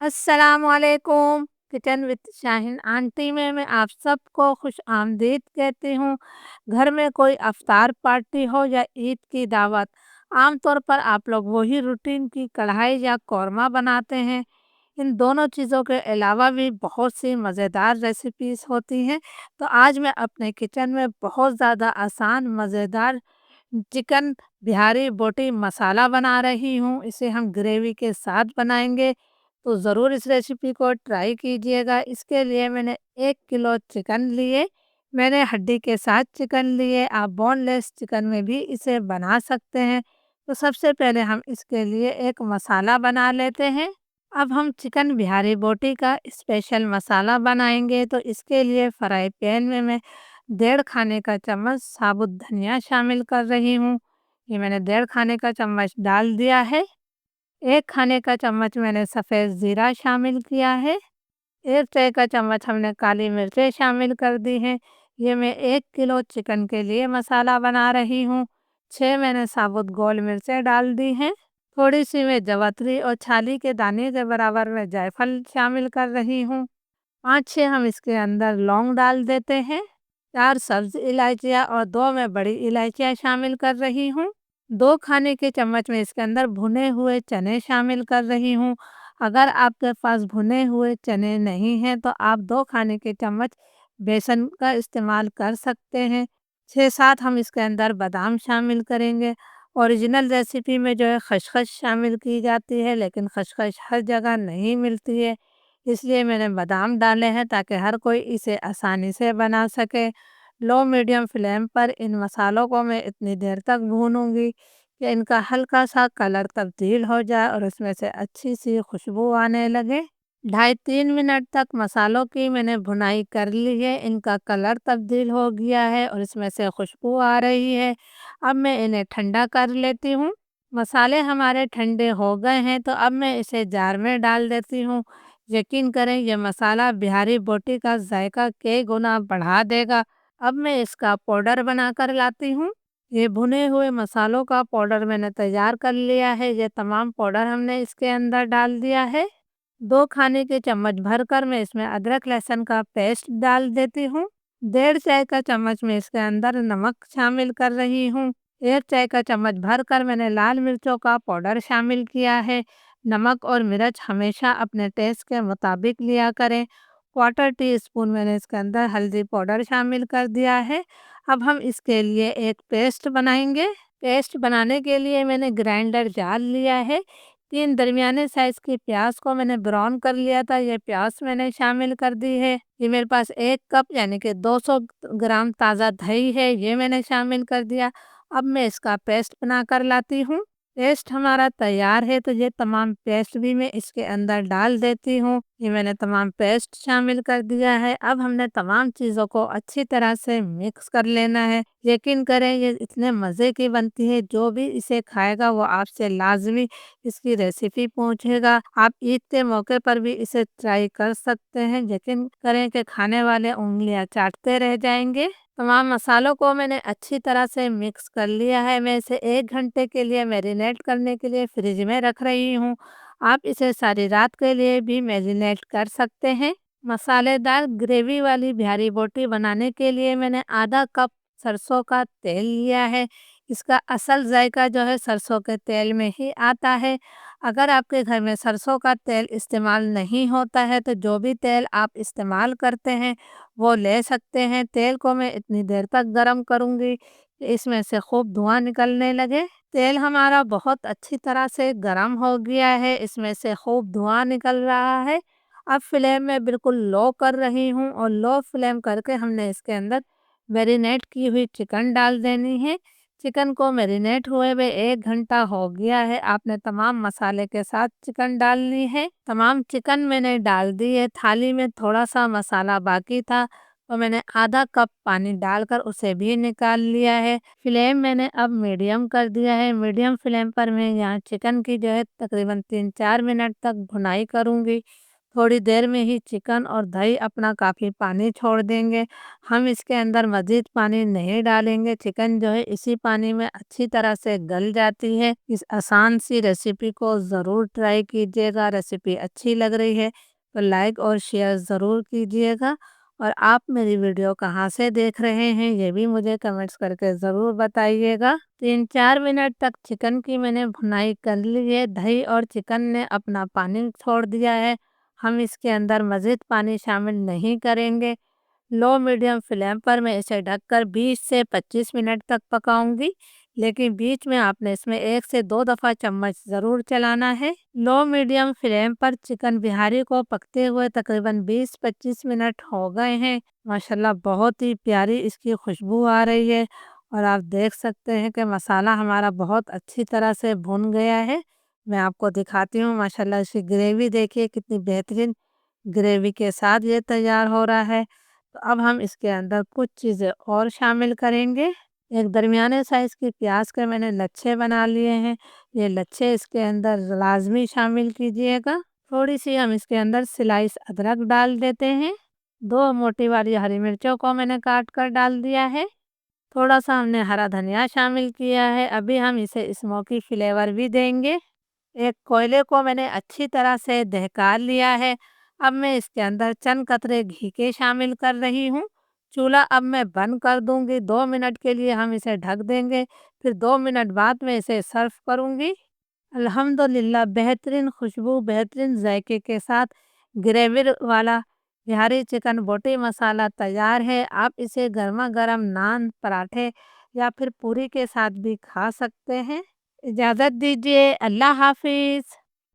अस्सलामुअलैकुम। Kitchen with Shaheen aunty में मैं आप सबको खुश आमदीद कहती हूँ। घर में कोई अफ्तार पार्टी हो या ईद की दावत, आमतौर पर आप लोग वही रूटीन की कढ़ाई या कौरमा बनाते हैं। इन दोनों चीज़ों के अलावा भी बहुत सी मज़ेदार रेसिपीज़ होती हैं। तो आज मैं अपने किचन में बहुत ज़्यादा आसान मज़ेदार चिकन बिहारी बोटी मसाला बना रही हूँ। इसे हम ग्रेवी के साथ बनाएंगे, तो ज़रूर इस रेसिपी को ट्राई कीजिएगा। इसके लिए मैंने 1 किलो चिकन लिए। मैंने हड्डी के साथ चिकन लिए, आप बोनलेस चिकन में भी इसे बना सकते हैं। तो सबसे पहले हम इसके लिए एक मसाला बना लेते हैं। अब हम चिकन बिहारी बोटी का स्पेशल मसाला बनाएंगे, तो इसके लिए फ्राई पैन में मैं 1.5 खाने का चम्मच साबुत धनिया शामिल कर रही हूँ। ये मैंने 1.5 खाने का चम्मच डाल दिया है। 1 खाने का चम्मच मैंने सफ़ेद ज़ीरा शामिल किया है। 1 चाय का चम्मच हमने काली मिर्चें शामिल कर दी हैं। ये मैं 1 किलो चिकन के लिए मसाला बना रही हूँ। 6 मैंने साबुत गोल मिर्चें डाल दी हैं। थोड़ी सी मैं जवतरी और छाली के दाने के बराबर में जायफल शामिल कर रही हूँ। 5-6 हम इसके अंदर लौंग डाल देते हैं। 4 सब्ज़ इलायचियाँ और 2 मैं बड़ी इलायचियाँ शामिल कर रही हूँ। 2 खाने के चम्मच में इसके अंदर भुने हुए चने शामिल कर रही हूँ। अगर आपके पास भुने हुए चने नहीं हैं, तो आप 2 खाने के चम्मच बेसन का इस्तेमाल कर सकते हैं। 6-7 हम इसके अंदर बादाम शामिल करेंगे। ओरिजिनल रेसिपी में जो है खसखस शामिल की जाती है, लेकिन खसखस हर जगह नहीं मिलती है, इसलिए मैंने बादाम डाले हैं ताकि हर कोई इसे आसानी से बना सके। लो मीडियम फ्लेम पर इन मसालों को मैं इतनी देर तक भूनूंगी कि इनका हल्का सा कलर तब्दील हो जाए और उसमें से अच्छी सी खुशबू आने लगे। 2.5-3 मिनट तक मसालों की मैंने भुनाई कर ली है। इनका कलर तब्दील हो गया है और इसमें से खुशबू आ रही है। अब मैं इन्हें ठंडा कर लेती हूँ। मसाले हमारे ठंडे हो गए हैं, तो अब मैं इसे जार में डाल देती हूँ। यकीन करें, ये मसाला बिहारी बोटी का जायका कई गुना बढ़ा देगा। अब मैं इसका पाउडर बनाकर लाती हूँ। ये भुने हुए मसालों का पाउडर मैंने तैयार कर लिया है। ये तमाम पाउडर हमने इसके अंदर डाल दिया है। 2 खाने के चम्मच भरकर मैं इसमें अदरक लहसुन का पेस्ट डाल देती हूँ। 1.5 चाय का चम्मच में इसके अंदर नमक शामिल कर रही हूँ। 1 चाय का चम्मच भरकर मैंने लाल मिर्चों का पाउडर शामिल किया है। नमक और मिर्च हमेशा अपने टेस्ट के मुताबिक लिया करें। 1/4 टी स्पून मैंने इसके अंदर हल्दी पाउडर शामिल कर दिया है। अब हम इसके लिए एक पेस्ट बनाएंगे। पेस्ट बनाने के लिए मैंने ग्राइंडर जार लिया है। 3 दरमियाने साइज़ की प्याज को मैंने ब्राउन कर लिया था, ये प्याज मैंने शामिल कर दी है। ये मेरे पास 1 कप यानी कि 200 ग्राम ताज़ा दही है, ये मैंने शामिल कर दिया। अब मैं इसका पेस्ट बनाकर लाती हूँ। पेस्ट हमारा तैयार है, तो ये तमाम पेस्ट भी मैं इसके अंदर डाल देती हूँ। ये मैंने तमाम पेस्ट शामिल कर दिया है। अब हमने तमाम चीज़ों को अच्छी तरह से मिक्स कर लेना है। यकीन करें, ये इतने मज़े की बनती है, जो भी इसे खाएगा वो आपसे लाजमी इसकी रेसिपी पूछेगा। आप ईद के मौके पर भी इसे ट्राई कर सकते हैं। यकीन करें कि खाने वाले उँगलियां चाटते रह जाएंगे। तमाम मसालों को मैंने अच्छी तरह से मिक्स कर लिया है। मैं इसे 1 घंटे के लिए मैरिनेट करने के लिए फ्रिज में रख रही हूँ। आप इसे सारी रात के लिए भी मैरिनेट कर सकते हैं। मसालेदार ग्रेवी वाली बिहारी बोटी बनाने के लिए मैंने आधा कप सरसों का तेल लिया है। इसका असल जायका जो है सरसों के तेल में ही आता है। अगर आपके घर में सरसों का तेल इस्तेमाल नहीं होता है, तो जो भी तेल आप इस्तेमाल करते हैं वो ले सकते हैं। तेल को मैं इतनी देर तक गरम करूँगी कि इसमें से खूब धुआं निकलने लगे। तेल हमारा बहुत अच्छी तरह से गरम हो गया है, इसमें से खूब धुआं निकल रहा है। अब फ्लेम में बिल्कुल लो कर रही हूँ और लो फ्लेम करके हमने इसके अंदर मैरिनेट की हुई चिकन डाल देनी है। चिकन को मैरिनेट हुए हुए 1 घंटा हो गया है। आपने तमाम मसाले के साथ चिकन डालनी है। तमाम चिकन मैंने डाल दी है। थाली में थोड़ा सा मसाला बाकी था, तो मैंने आधा कप पानी डालकर उसे भी निकाल लिया है। फ्लेम मैंने अब मीडियम कर दिया है। मीडियम फ्लेम पर मैं यहाँ चिकन की जो है तकरीबन 3-4 मिनट तक भुनाई करूँगी। थोड़ी देर में ही चिकन और दही अपना काफ़ी पानी छोड़ देंगे। हम इसके अंदर मज़ीद पानी नहीं डालेंगे, चिकन जो है इसी पानी में अच्छी तरह से गल जाती है। इस आसान सी रेसिपी को ज़रूर ट्राई कीजिएगा। रेसिपी अच्छी लग रही है तो लाइक और शेयर ज़रूर कीजिएगा। और आप मेरी वीडियो कहाँ से देख रहे हैं ये भी मुझे कमेंट्स करके ज़रूर बताइएगा। 3-4 मिनट तक चिकन की मैंने भुनाई कर ली है। दही और चिकन ने अपना पानी छोड़ दिया है। हम इसके अंदर मज़ीद पानी शामिल नहीं करेंगे। लो मीडियम फ्लेम पर मैं इसे ढककर 20 से 25 मिनट तक पकाऊंगी, लेकिन बीच में आपने इसमें 1 से 2 दफ़ा चम्मच ज़रूर चलाना है। लो मीडियम फ्लेम पर चिकन बिहारी को पकते हुए तकरीबन 20-25 मिनट हो गए हैं। माशाल्लाह बहुत ही प्यारी इसकी खुशबू आ रही है और आप देख सकते हैं कि मसाला हमारा बहुत अच्छी तरह से भुन गया है। मैं आपको दिखाती हूँ, माशाल्लाह इसकी ग्रेवी देखिए कितनी बेहतरीन ग्रेवी के साथ ये तैयार हो रहा है। तो अब हम इसके अंदर कुछ चीज़ें और शामिल करेंगे। एक दरमियाने साइज़ की प्याज के मैंने लच्छे बना लिए हैं। ये लच्छे इसके अंदर लाज़मी शामिल कीजिएगा। थोड़ी सी हम इसके अंदर स्लाइस अदरक डाल देते हैं। 2 मोटी वाली हरी मिर्चों को मैंने काट कर डाल दिया है। थोड़ा सा हमने हरा धनिया शामिल किया है। अभी हम इसे स्मोकी फ्लेवर भी देंगे। एक कोयले को मैंने अच्छी तरह से दहका लिया है। अब मैं इसके अंदर चंद कतरे घी के शामिल कर रही हूँ। चूल्हा अब मैं बंद कर दूंगी। 2 मिनट के लिए हम इसे ढक देंगे, फिर 2 मिनट बाद मैं इसे सर्व करूंगी। अल्हम्दुलिल्लाह बेहतरीन खुशबू, बेहतरीन जायके के साथ ग्रेवी वाला बिहारी चिकन बोटी मसाला तैयार है। आप इसे गर्मा गर्म नान, पराठे या फिर पूरी के साथ भी खा सकते हैं। इजाज़त दीजिए, अल्लाह हाफ़िज़।